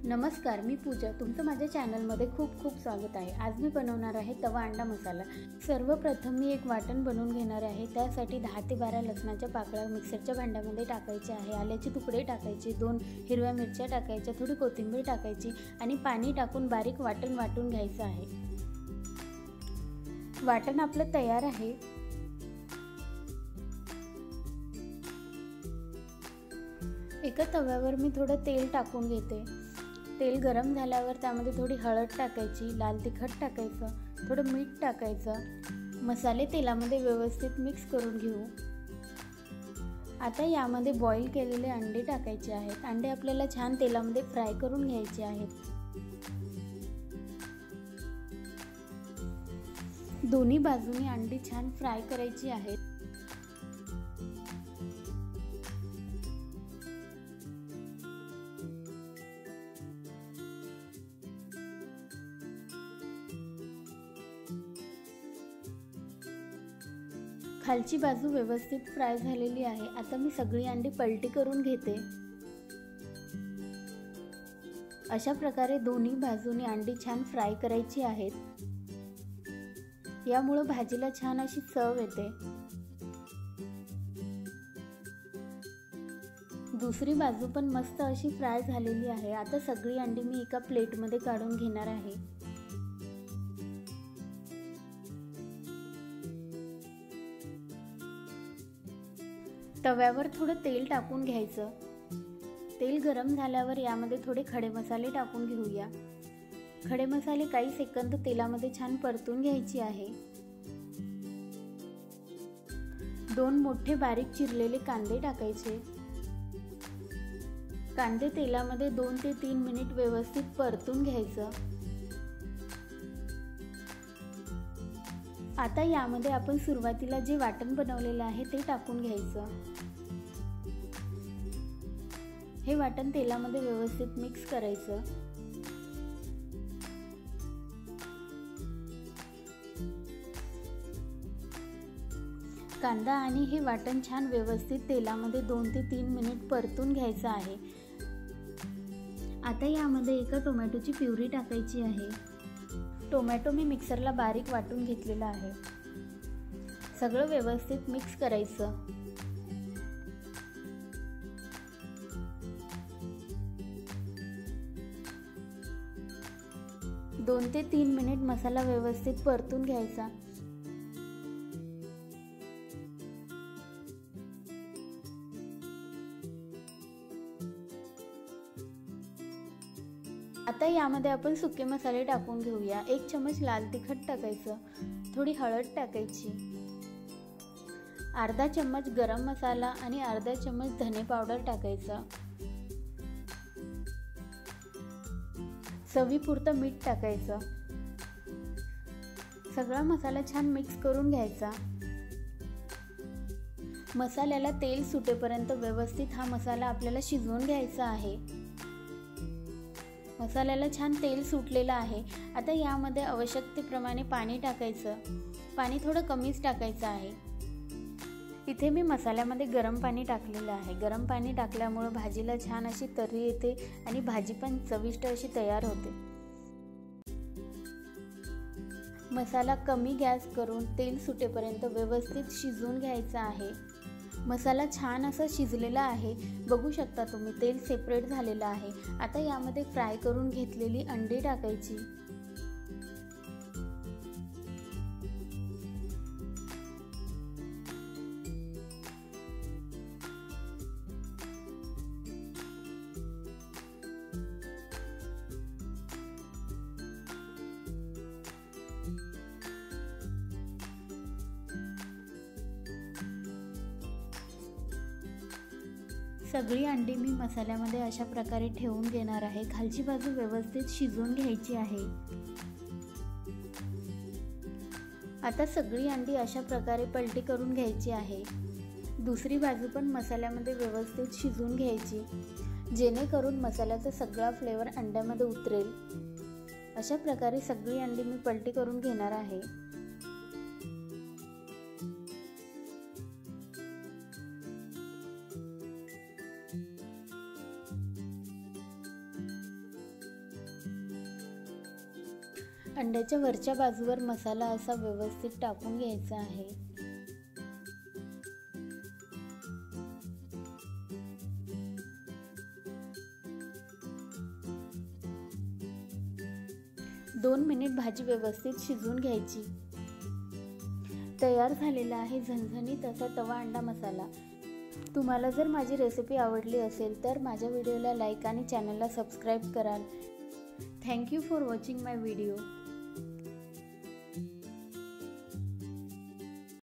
नमस्कार, मी पूजा. तुमचं माझ्या चॅनलमध्ये खूप खूप स्वागत आहे. आज मी बनवणार आहे तवा अंडा मसाला. सर्वप्रथम मी एक वाटण बनवून घेणार आहे. त्यासाठी 10 ते 12 लसणाच्या पाकळ्या मिक्सरच्या भांड्यामध्ये टाकायच्या आहे. आल्याचे तुकडे टाकायचे, 2 हिरव्या मिरच्या टाकायच्या, थोडी कोथिंबीर टाकायची आणि पाणी टाकून बारीक वाटून घ्यायचं आहे. वाटण आपलं तयार आहे. एका तव्यावर मी थोडं तेल टाकून घेते. तेल गरम झाल्यावर त्यामध्ये थोडी हळद टाकायची, लाल तिखट टाकायचं, थोडं मीठ टाकायचं. मसाले तेलामध्ये व्यवस्थित मिक्स करून घेऊ. आता यामध्ये बॉईल केलेले अंडे टाकायचे आहेत. अंडे आपल्याला छान तेलामध्ये फ्राय करून घ्यायचे आहेत. दोन्ही बाजूनी अंडी छान फ्राय करायची आहेत. खालची बाजू व्यवस्थित फ्राय झालेली आहे. आता मी सगळी अंडी पलटी करून घेते. अशा प्रकारे दोन्ही बाजूनी अंडी छान फ्राय करायची आहेत. यामुळे भाजीला छान अशी चव येते. दुसरी बाजू पण मस्त अशी फ्राय झालेली आहे. आता सगळी अंडी मी एका प्लेटमध्ये काढून घेणार आहे. तव्यावर थोडं तेल टाकून घ्यायचं. तेल गरम झाल्यावर यामध्ये थोडे खडे मसाले टाकून घेऊया. खडे मसाले काही सेकंद तेलामध्ये छान परतून घ्यायची आहे. 2 मोठे बारीक चिरलेले कांदे टाकायचे. कांदे तेलामध्ये 2 ते 3 मिनिट व्यवस्थित परतून घ्यायचं. आता यामध्ये आपण सुरुवातीला जे वाटण बनवलेलं आहे ते टाकून घ्यायचं. हे वाटण तेलामध्ये व्यवस्थित मिक्स करायचं. कांदा आणि हे वाटण छान व्यवस्थित तेलामध्ये 2 ते 3 मिनिट परतून घ्यायचं आहे. आता यामध्ये एका टोमॅटोची प्युरी टाकायची आहे. टोमॅटो मी मिक्सरला बारीक वाटून घेतलेला आहे. सगळं व्यवस्थित मिक्स करायचं. दोन ते 3 मिनिट मसाला व्यवस्थित परतून घ्यायचा. आता यामध्ये आपण सुके मसाले टाकून घेऊया. 1 चमच लाल तिखट टाकायचं, थोडी हळद टाकायची, अर्धा चम्मच गरम मसाला आणि अर्धा चम्मच धने पावडर टाकायचं. चवीपुरतं मीठ टाकायचं. सगळा मसाला छान मिक्स करून घ्यायचा. मसाल्याला तेल सुटेपर्यंत व्यवस्थित हा मसाला आपल्याला शिजवून घ्यायचा आहे. मसाल्याला छान तेल सुटलेलं आहे. आता यामध्ये आवश्यकतेप्रमाणे पाणी टाकायचं. पाणी थोडं कमीच टाकायचं आहे. इथे मी मसाल्यामध्ये गरम पाणी टाकलेलं आहे. गरम पाणी टाकल्यामुळे भाजीला छान अशी तर्री येते आणि भाजी पण चविष्ट अशी तयार होते. मसाला कमी गॅस करून तेल सुटेपर्यंत व्यवस्थित शिजवून घ्यायचा आहे. मसाला छान असा शिजलेला आहे. बघू शकता तुम्ही, तेल सेपरेट झालेलं आहे. आता यामध्ये फ्राय करून घेतलेली अंडी टाकायची. सगळी अंडी मी मसाल्यामध्ये अशा प्रकारे ठेवून घेणार आहे. खालची बाजू व्यवस्थित शिजवून घ्यायची आहे. आता सगळी अंडी अशा प्रकारे पलटी करून घ्यायची आहे. दुसरी बाजू पण मसाल्यामध्ये व्यवस्थित शिजवून घ्यायची, जेणेकरून मसाल्याचा सगळा फ्लेवर अंड्यामध्ये उतरेल. अशा प्रकारे सगळी अंडी मी पलटी करून घेणार आहे. अंड्याच्या वरच्या बाजूवर मसाला असा व्यवस्थित टाकून घ्यायचा आहे। दोन मिनिट भाजी व्यवस्थित शिजवून घ्यायची। तयार झालेला आहे झणझणीत असा तवा अंडा मसाला। तुम्हाला जर माझी रेसिपी आवडली असेल तर माझ्या व्हिडिओला लाईक आणि चॅनलला सबस्क्राईब कराल। Thank you for watching my video.